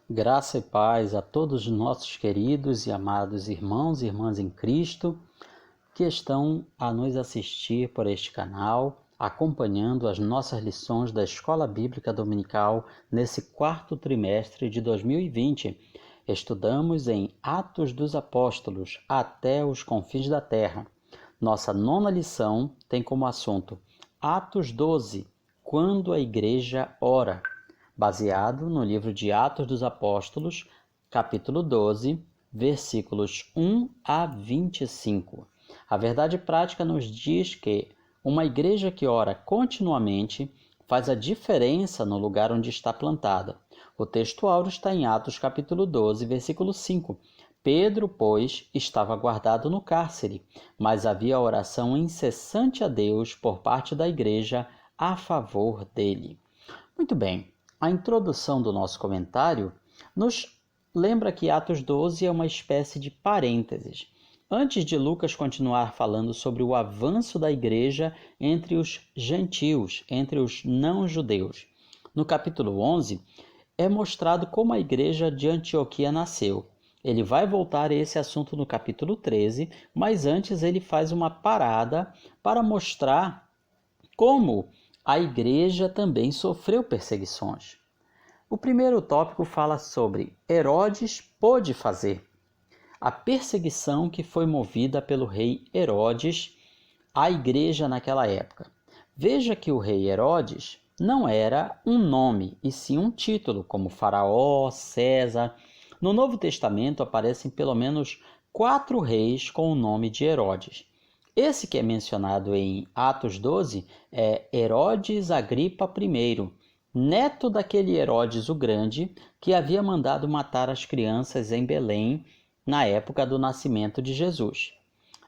Graça e paz a todos os nossos queridos e amados irmãos e irmãs em Cristo que estão a nos assistir por este canal, acompanhando as nossas lições da Escola Bíblica Dominical nesse quarto trimestre de 2020. Estudamos em Atos dos Apóstolos até os confins da terra. Nossa nona lição tem como assunto Atos 12, quando a igreja ora, baseado no livro de Atos dos Apóstolos, capítulo 12, versículos 1 a 25. A verdade prática nos diz que uma igreja que ora continuamente faz a diferença no lugar onde está plantada. O texto áureo está em Atos capítulo 12, versículo 5. Pedro, pois, estava guardado no cárcere, mas havia oração incessante a Deus por parte da igreja a favor dele. Muito bem. A introdução do nosso comentário nos lembra que Atos 12 é uma espécie de parênteses. Antes de Lucas continuar falando sobre o avanço da igreja entre os gentios, entre os não-judeus. No capítulo 11, é mostrado como a igreja de Antioquia nasceu. Ele vai voltar a esse assunto no capítulo 13, mas antes ele faz uma parada para mostrar como a igreja também sofreu perseguições. O primeiro tópico fala sobre Herodes pôde fazer. A perseguição que foi movida pelo rei Herodes à igreja naquela época. Veja que o rei Herodes não era um nome, e sim um título, como Faraó, César. No Novo Testamento aparecem pelo menos 4 reis com o nome de Herodes. Esse que é mencionado em Atos 12 é Herodes Agripa I, neto daquele Herodes o Grande que havia mandado matar as crianças em Belém na época do nascimento de Jesus.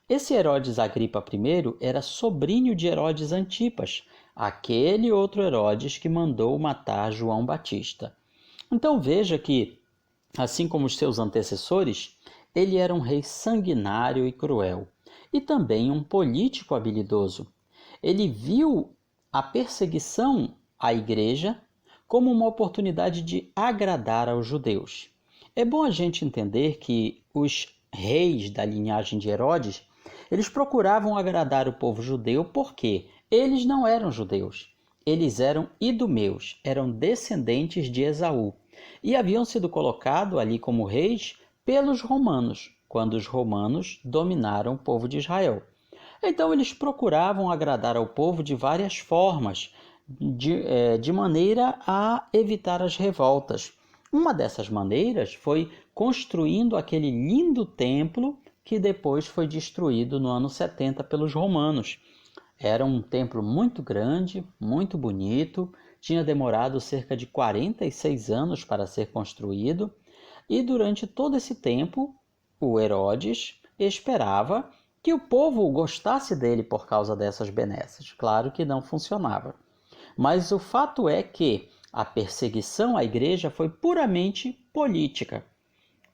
Esse Herodes Agripa I era sobrinho de Herodes Antipas, aquele outro Herodes que mandou matar João Batista. Então veja que, assim como os seus antecessores, ele era um rei sanguinário e cruel, e também um político habilidoso. Ele viu a perseguição à igreja como uma oportunidade de agradar aos judeus. É bom a gente entender que os reis da linhagem de Herodes, eles procuravam agradar o povo judeu porque eles não eram judeus. Eles eram idumeus, eram descendentes de Esaú e haviam sido colocados ali como reis pelos romanos, quando os romanos dominaram o povo de Israel. Então eles procuravam agradar ao povo de várias formas, de maneira a evitar as revoltas. Uma dessas maneiras foi construindo aquele lindo templo que depois foi destruído no ano 70 pelos romanos. Era um templo muito grande, muito bonito, tinha demorado cerca de 46 anos para ser construído, e durante todo esse tempo o Herodes esperava que o povo gostasse dele por causa dessas benesses. Claro que não funcionava. Mas o fato é que a perseguição à igreja foi puramente política.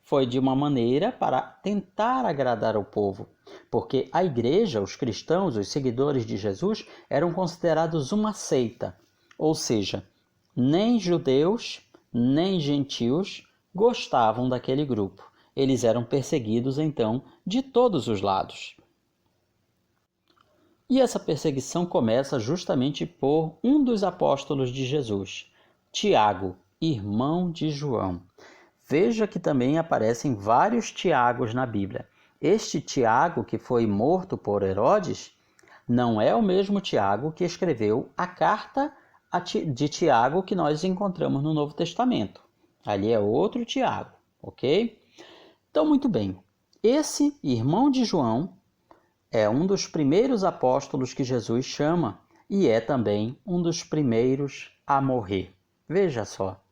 Foi de uma maneira para tentar agradar ao povo, porque a igreja, os cristãos, os seguidores de Jesus, eram considerados uma seita, ou seja, nem judeus, nem gentios gostavam daquele grupo. Eles eram perseguidos, então, de todos os lados. E essa perseguição começa justamente por um dos apóstolos de Jesus, Tiago, irmão de João. Veja que também aparecem vários Tiagos na Bíblia. Este Tiago, que foi morto por Herodes, não é o mesmo Tiago que escreveu a carta de Tiago que nós encontramos no Novo Testamento. Ali é outro Tiago, ok? Então, muito bem. Esse irmão de João é um dos primeiros apóstolos que Jesus chama e é também um dos primeiros a morrer. Veja só.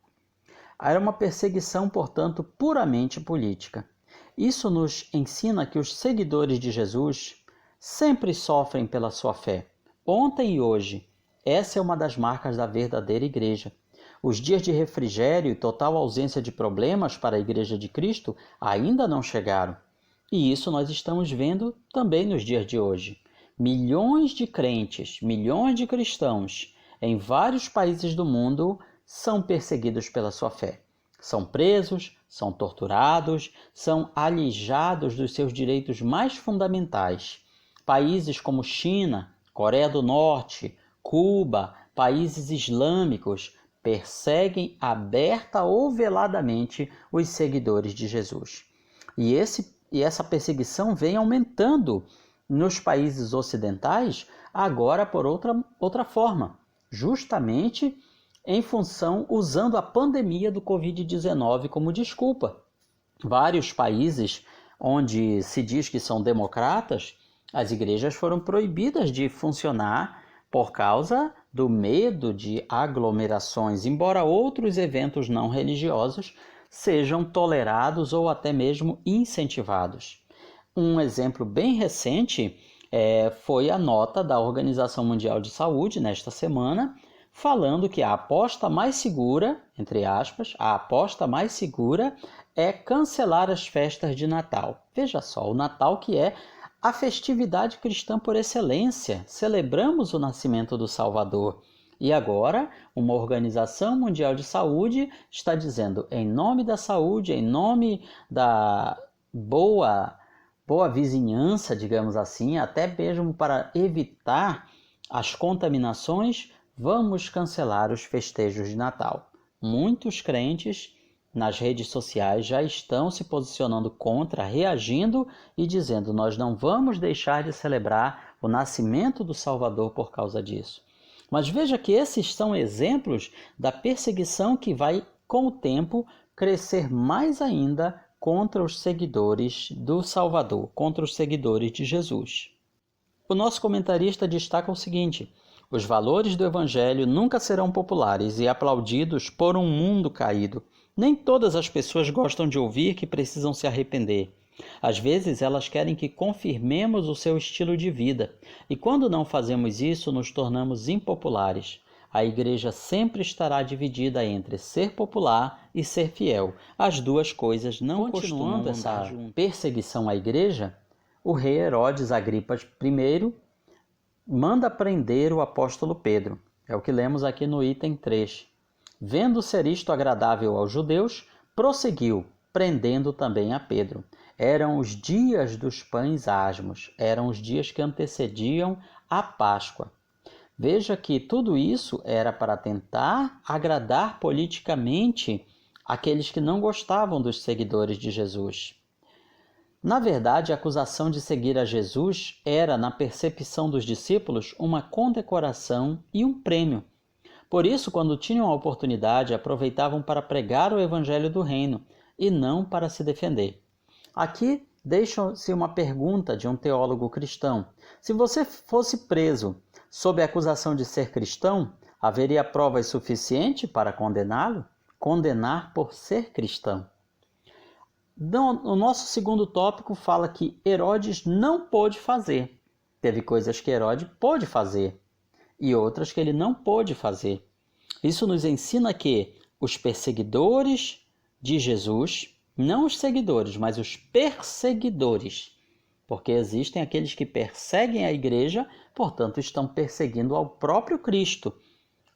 Era uma perseguição, portanto, puramente política. Isso nos ensina que os seguidores de Jesus sempre sofrem pela sua fé. Ontem e hoje, essa é uma das marcas da verdadeira igreja. Os dias de refrigério e total ausência de problemas para a Igreja de Cristo ainda não chegaram. E isso nós estamos vendo também nos dias de hoje. Milhões de crentes, milhões de cristãos em vários países do mundo são perseguidos pela sua fé. São presos, são torturados, são alijados dos seus direitos mais fundamentais. Países como China, Coreia do Norte, Cuba, países islâmicos perseguem aberta ou veladamente os seguidores de Jesus. E essa perseguição vem aumentando nos países ocidentais, agora por outra forma, justamente em função, usando a pandemia do Covid-19 como desculpa. Vários países onde se diz que são democratas, as igrejas foram proibidas de funcionar por causa do medo de aglomerações, embora outros eventos não religiosos sejam tolerados ou até mesmo incentivados. Um exemplo bem recente foi a nota da Organização Mundial de Saúde nesta semana, falando que a aposta mais segura, entre aspas, a aposta mais segura é cancelar as festas de Natal. Veja só, o Natal que é a festividade cristã por excelência. Celebramos o nascimento do Salvador. E agora, uma Organização Mundial de Saúde está dizendo, em nome da saúde, em nome da boa vizinhança, digamos assim, até mesmo para evitar as contaminações, vamos cancelar os festejos de Natal. Muitos crentes nas redes sociais já estão se posicionando contra, reagindo e dizendo: nós não vamos deixar de celebrar o nascimento do Salvador por causa disso. Mas veja que esses são exemplos da perseguição que vai, com o tempo, crescer mais ainda contra os seguidores do Salvador, contra os seguidores de Jesus. O nosso comentarista destaca o seguinte: os valores do Evangelho nunca serão populares e aplaudidos por um mundo caído. Nem todas as pessoas gostam de ouvir que precisam se arrepender. Às vezes elas querem que confirmemos o seu estilo de vida, e quando não fazemos isso, nos tornamos impopulares. A igreja sempre estará dividida entre ser popular e ser fiel. As duas coisas não costumam andar essa perseguição à igreja. O rei Herodes Agripa I manda prender o apóstolo Pedro. É o que lemos aqui no item 3. Vendo ser isto agradável aos judeus, prosseguiu, prendendo também a Pedro. Eram os dias dos pães asmos, eram os dias que antecediam a Páscoa. Veja que tudo isso era para tentar agradar politicamente aqueles que não gostavam dos seguidores de Jesus. Na verdade, a acusação de seguir a Jesus era, na percepção dos discípulos, uma condecoração e um prêmio. Por isso, quando tinham a oportunidade, aproveitavam para pregar o evangelho do reino e não para se defender. Aqui deixa-se uma pergunta de um teólogo cristão. Se você fosse preso sob a acusação de ser cristão, haveria provas suficientes para condená-lo? Condenar por ser cristão. O nosso segundo tópico fala que Herodes não pôde fazer. Teve coisas que Herodes pôde fazer e outras que ele não pôde fazer. Isso nos ensina que os perseguidores de Jesus, não os seguidores, mas os perseguidores, porque existem aqueles que perseguem a igreja, portanto estão perseguindo ao próprio Cristo.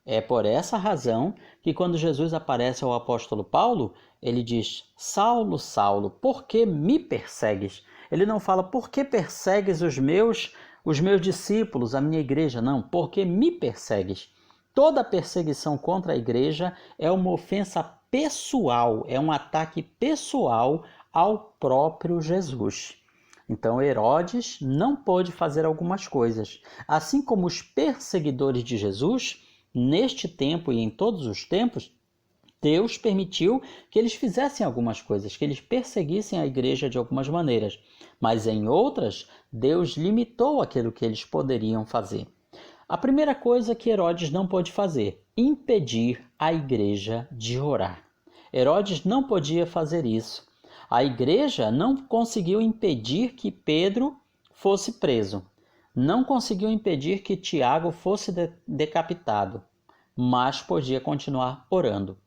É por essa razão que quando Jesus aparece ao apóstolo Paulo, ele diz: Saulo, Saulo, por que me persegues? Ele não fala: por que persegues os meus discípulos, a minha igreja? Não, por que me persegues? Toda perseguição contra a igreja é uma ofensa pessoal, é um ataque pessoal ao próprio Jesus. Então Herodes não pôde fazer algumas coisas. Assim como os perseguidores de Jesus, neste tempo e em todos os tempos, Deus permitiu que eles fizessem algumas coisas, que eles perseguissem a igreja de algumas maneiras. Mas em outras, Deus limitou aquilo que eles poderiam fazer. A primeira coisa que Herodes não pôde fazer: impedir a igreja de orar. Herodes não podia fazer isso. A igreja não conseguiu impedir que Pedro fosse preso. Não conseguiu impedir que Tiago fosse decapitado, mas podia continuar orando.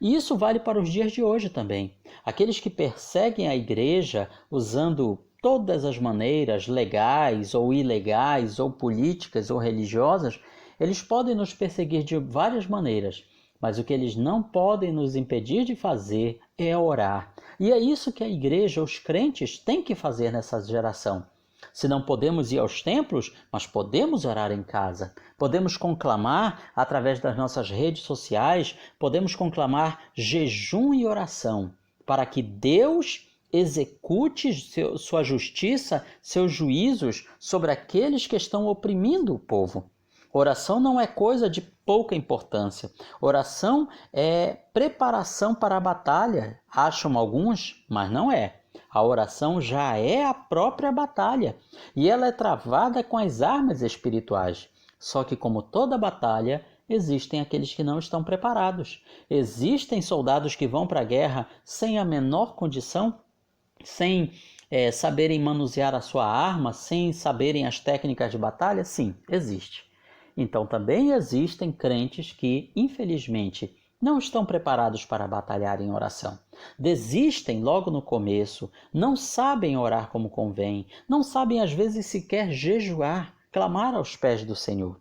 E isso vale para os dias de hoje também. Aqueles que perseguem a igreja usando todas as maneiras legais ou ilegais ou políticas ou religiosas, eles podem nos perseguir de várias maneiras. Mas o que eles não podem nos impedir de fazer é orar. E é isso que a igreja, os crentes, têm que fazer nessa geração. Se não podemos ir aos templos, mas podemos orar em casa. Podemos conclamar através das nossas redes sociais, podemos conclamar jejum e oração, para que Deus execute sua justiça, seus juízos sobre aqueles que estão oprimindo o povo. Oração não é coisa de pouca importância. Oração é preparação para a batalha, acham alguns, mas não é. A oração já é a própria batalha e ela é travada com as armas espirituais. Só que, como toda batalha, existem aqueles que não estão preparados. Existem soldados que vão para a guerra sem a menor condição, sem saberem manusear a sua arma, sem saberem as técnicas de batalha? Sim, existe. Então também existem crentes que, infelizmente, não estão preparados para batalhar em oração. Desistem logo no começo, não sabem orar como convém, não sabem às vezes sequer jejuar, clamar aos pés do Senhor.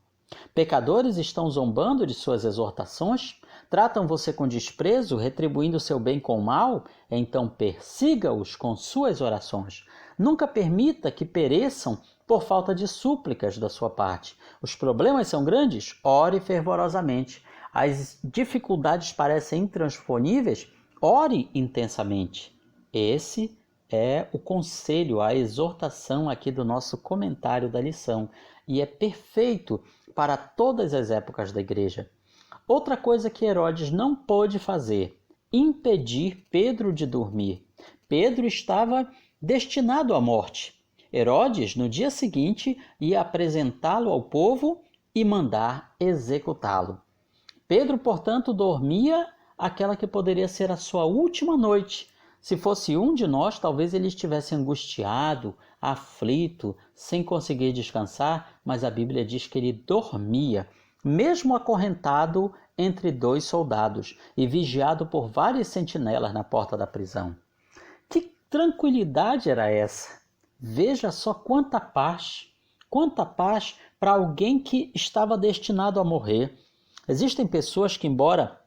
Pecadores estão zombando de suas exortações, tratam você com desprezo, retribuindo seu bem com o mal, então persiga-os com suas orações. Nunca permita que pereçam por falta de súplicas da sua parte. Os problemas são grandes? Ore fervorosamente. As dificuldades parecem intransponíveis? Ore intensamente. Esse é o conselho, a exortação aqui do nosso comentário da lição. E é perfeito para todas as épocas da igreja. Outra coisa que Herodes não pôde fazer: impedir Pedro de dormir. Pedro estava destinado à morte. Herodes, no dia seguinte, ia apresentá-lo ao povo e mandar executá-lo. Pedro, portanto, dormia aquela que poderia ser a sua última noite. Se fosse um de nós, talvez ele estivesse angustiado, aflito, sem conseguir descansar, mas a Bíblia diz que ele dormia, mesmo acorrentado entre dois soldados e vigiado por várias sentinelas na porta da prisão. Que tranquilidade era essa! Veja só quanta paz para alguém que estava destinado a morrer. Existem pessoas que, embora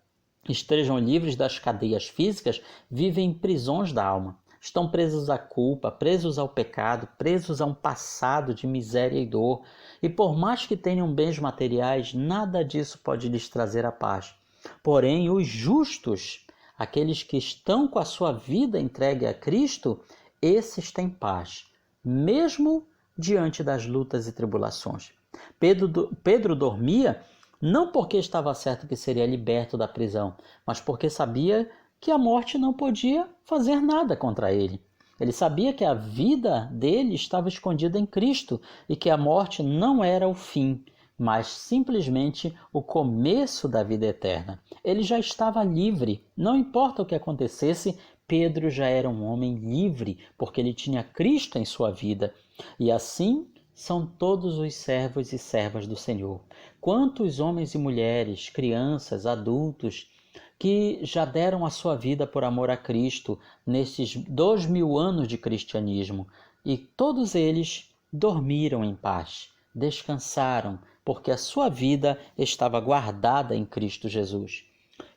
estejam livres das cadeias físicas, vivem em prisões da alma. Estão presos à culpa, presos ao pecado, presos a um passado de miséria e dor. E por mais que tenham bens materiais, nada disso pode lhes trazer a paz. Porém, os justos, aqueles que estão com a sua vida entregue a Cristo, esses têm paz, mesmo diante das lutas e tribulações. Pedro dormia não porque estava certo que seria liberto da prisão, mas porque sabia que a morte não podia fazer nada contra ele. Ele sabia que a vida dele estava escondida em Cristo e que a morte não era o fim, mas simplesmente o começo da vida eterna. Ele já estava livre, não importa o que acontecesse, Pedro já era um homem livre, porque ele tinha Cristo em sua vida. E assim são todos os servos e servas do Senhor. Quantos homens e mulheres, crianças, adultos, que já deram a sua vida por amor a Cristo nesses 2000 anos de cristianismo, e todos eles dormiram em paz, descansaram, porque a sua vida estava guardada em Cristo Jesus.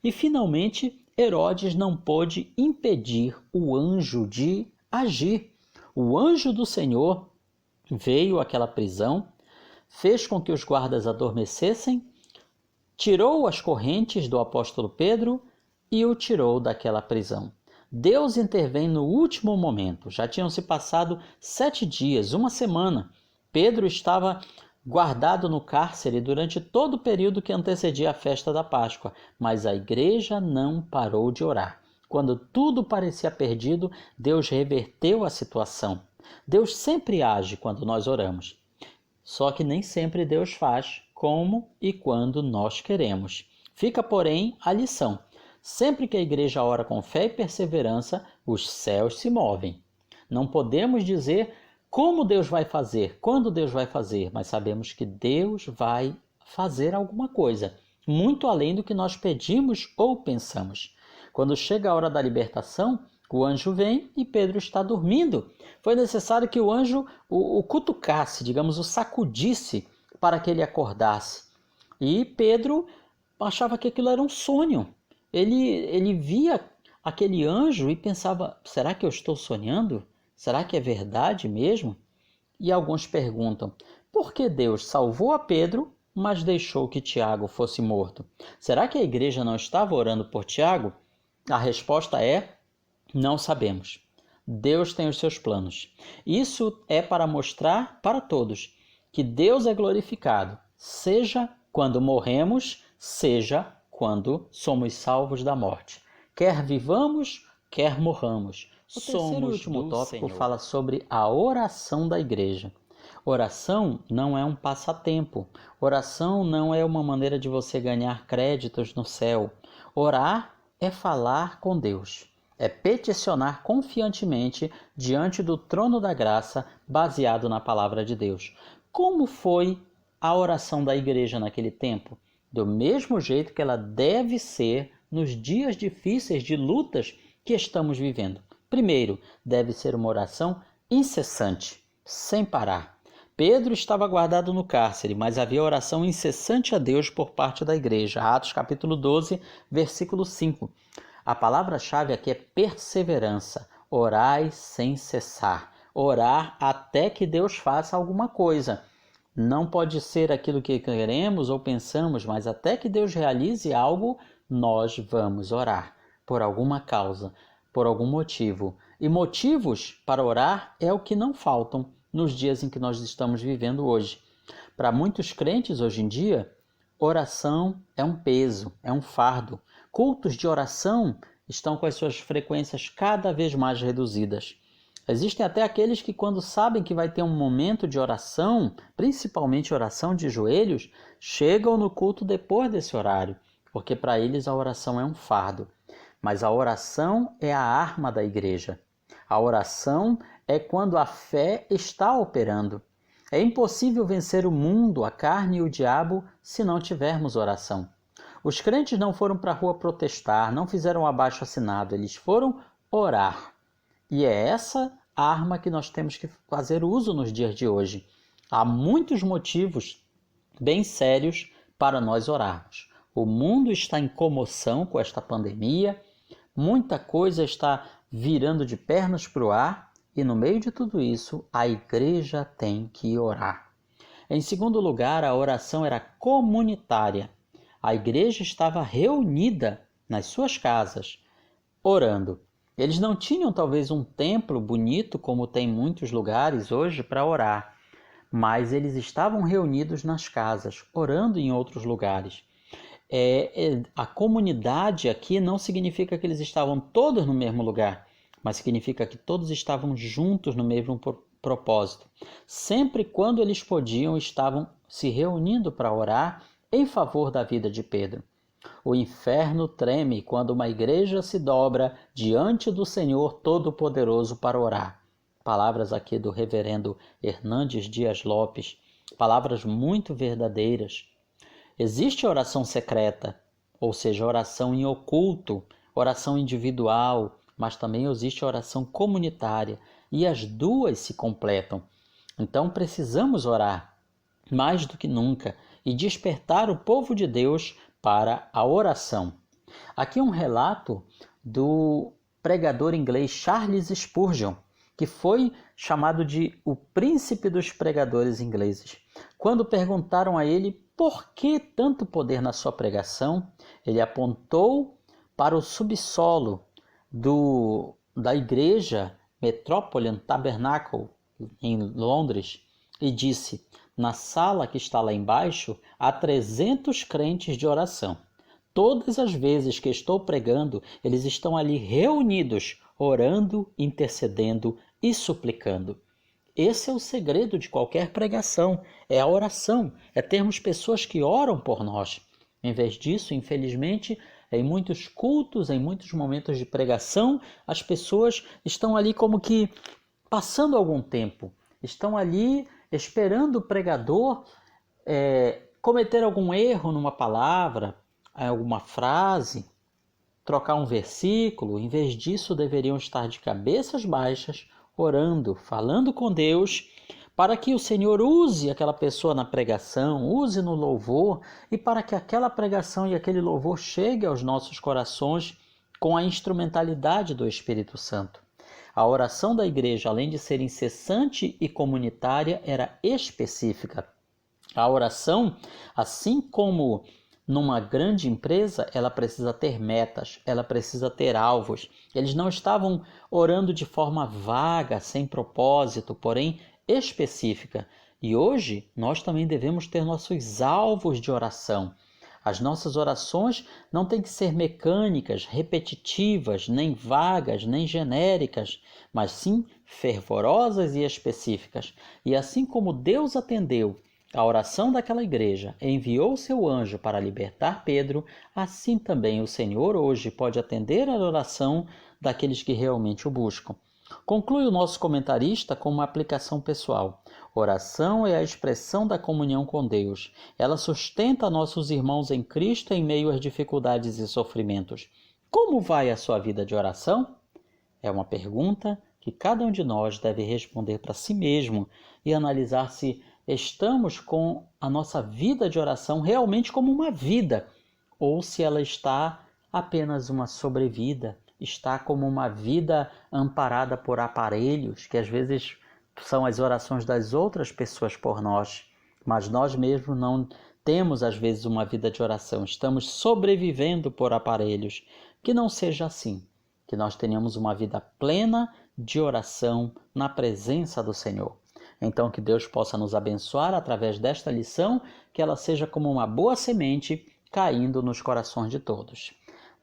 E finalmente, Herodes não pôde impedir o anjo de agir. O anjo do Senhor veio àquela prisão, fez com que os guardas adormecessem, tirou as correntes do apóstolo Pedro e o tirou daquela prisão. Deus intervém no último momento. Já tinham se passado 7 dias, uma semana. Pedro estava guardado no cárcere durante todo o período que antecedia a festa da Páscoa, mas a igreja não parou de orar. Quando tudo parecia perdido, Deus reverteu a situação. Deus sempre age quando nós oramos. Só que nem sempre Deus faz como e quando nós queremos. Fica, porém, a lição. Sempre que a igreja ora com fé e perseverança, os céus se movem. Não podemos dizer como Deus vai fazer, quando Deus vai fazer, mas sabemos que Deus vai fazer alguma coisa, muito além do que nós pedimos ou pensamos. Quando chega a hora da libertação, o anjo vem e Pedro está dormindo. Foi necessário que o anjo o cutucasse, digamos, o sacudisse para que ele acordasse. E Pedro, achava que aquilo era um sonho. Ele via aquele anjo e pensava, será que eu estou sonhando? Será que é verdade mesmo? E alguns perguntam, por que Deus salvou a Pedro, mas deixou que Tiago fosse morto? Será que a igreja não estava orando por Tiago? A resposta é, não sabemos. Deus tem os seus planos. Isso é para mostrar para todos que Deus é glorificado, seja quando morremos, seja quando somos salvos da morte. Quer vivamos, quer morramos. O terceiro e último tópico fala sobre a oração da igreja. Oração não é um passatempo. Oração não é uma maneira de você ganhar créditos no céu. Orar é falar com Deus. É peticionar confiantemente diante do trono da graça, baseado na palavra de Deus. Como foi a oração da igreja naquele tempo? Do mesmo jeito que ela deve ser nos dias difíceis de lutas que estamos vivendo. Primeiro, deve ser uma oração incessante, sem parar. Pedro estava guardado no cárcere, mas havia oração incessante a Deus por parte da igreja. Atos capítulo 12, versículo 5. A palavra-chave aqui é perseverança. Orai sem cessar. Orar até que Deus faça alguma coisa. Não pode ser aquilo que queremos ou pensamos, mas até que Deus realize algo, nós vamos orar. Por alguma causa, por algum motivo. E motivos para orar é o que não faltam nos dias em que nós estamos vivendo hoje. Para muitos crentes hoje em dia, oração é um peso, é um fardo. Cultos de oração estão com as suas frequências cada vez mais reduzidas. Existem até aqueles que, quando sabem que vai ter um momento de oração, principalmente oração de joelhos, chegam no culto depois desse horário, porque para eles a oração é um fardo. Mas a oração é a arma da igreja. A oração é quando a fé está operando. É impossível vencer o mundo, a carne e o diabo se não tivermos oração. Os crentes não foram para a rua protestar, não fizeram abaixo-assinado, eles foram orar. E é essa arma que nós temos que fazer uso nos dias de hoje. Há muitos motivos bem sérios para nós orarmos. O mundo está em comoção com esta pandemia, muita coisa está virando de pernas para o ar e no meio de tudo isso a igreja tem que orar. Em segundo lugar, a oração era comunitária. A igreja estava reunida nas suas casas, orando. Eles não tinham talvez um templo bonito como tem em muitos lugares hoje para orar, mas eles estavam reunidos nas casas, orando em outros lugares. A comunidade aqui não significa que eles estavam todos no mesmo lugar, mas significa que todos estavam juntos no mesmo propósito. Sempre quando eles podiam, estavam se reunindo para orar em favor da vida de Pedro. O inferno treme quando uma igreja se dobra diante do Senhor Todo-Poderoso para orar. Palavras aqui do reverendo Hernandes Dias Lopes, palavras muito verdadeiras. Existe oração secreta, ou seja, oração em oculto, oração individual, mas também existe oração comunitária, e as duas se completam. Então precisamos orar, mais do que nunca, e despertar o povo de Deus para a oração. Aqui um relato do pregador inglês Charles Spurgeon, que foi chamado de o príncipe dos pregadores ingleses. Quando perguntaram a ele por que tanto poder na sua pregação, ele apontou para o subsolo da igreja Metropolitan Tabernacle em Londres e disse: na sala que está lá embaixo há 300 crentes de oração. Todas as vezes que estou pregando, eles estão ali reunidos, orando, intercedendo e suplicando. Esse é o segredo de qualquer pregação, é a oração, é termos pessoas que oram por nós. Em vez disso, infelizmente, em muitos cultos, em muitos momentos de pregação, as pessoas estão ali como que passando algum tempo, estão ali esperando o pregador cometer algum erro numa palavra, alguma frase, trocar um versículo. Em vez disso, deveriam estar de cabeças baixas, orando, falando com Deus, para que o Senhor use aquela pessoa na pregação, use no louvor, e para que aquela pregação e aquele louvor chegue aos nossos corações com a instrumentalidade do Espírito Santo. A oração da igreja, além de ser incessante e comunitária, era específica. A oração, assim como numa grande empresa, ela precisa ter metas, ela precisa ter alvos. Eles não estavam orando de forma vaga, sem propósito, porém específica. E hoje nós também devemos ter nossos alvos de oração. As nossas orações não têm que ser mecânicas, repetitivas, nem vagas, nem genéricas, mas sim fervorosas e específicas. E assim como Deus atendeu a oração daquela igreja, enviou seu anjo para libertar Pedro, assim também o Senhor hoje pode atender a oração daqueles que realmente o buscam. Conclui o nosso comentarista com uma aplicação pessoal. Oração é a expressão da comunhão com Deus. Ela sustenta nossos irmãos em Cristo em meio às dificuldades e sofrimentos. Como vai a sua vida de oração? É uma pergunta que cada um de nós deve responder para si mesmo e analisar se estamos com a nossa vida de oração realmente como uma vida ou se ela está apenas uma sobrevida, está como uma vida amparada por aparelhos, que às vezes são as orações das outras pessoas por nós, mas nós mesmos não temos às vezes uma vida de oração, estamos sobrevivendo por aparelhos. Que não seja assim, que nós tenhamos uma vida plena de oração na presença do Senhor. Então que Deus possa nos abençoar através desta lição, que ela seja como uma boa semente caindo nos corações de todos.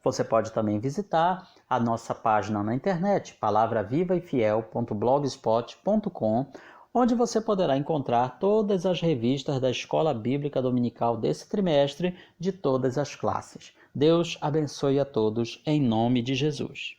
Você pode também visitar a nossa página na internet, palavravivaefiel.blogspot.com, onde você poderá encontrar todas as revistas da Escola Bíblica Dominical desse trimestre, de todas as classes. Deus abençoe a todos, em nome de Jesus.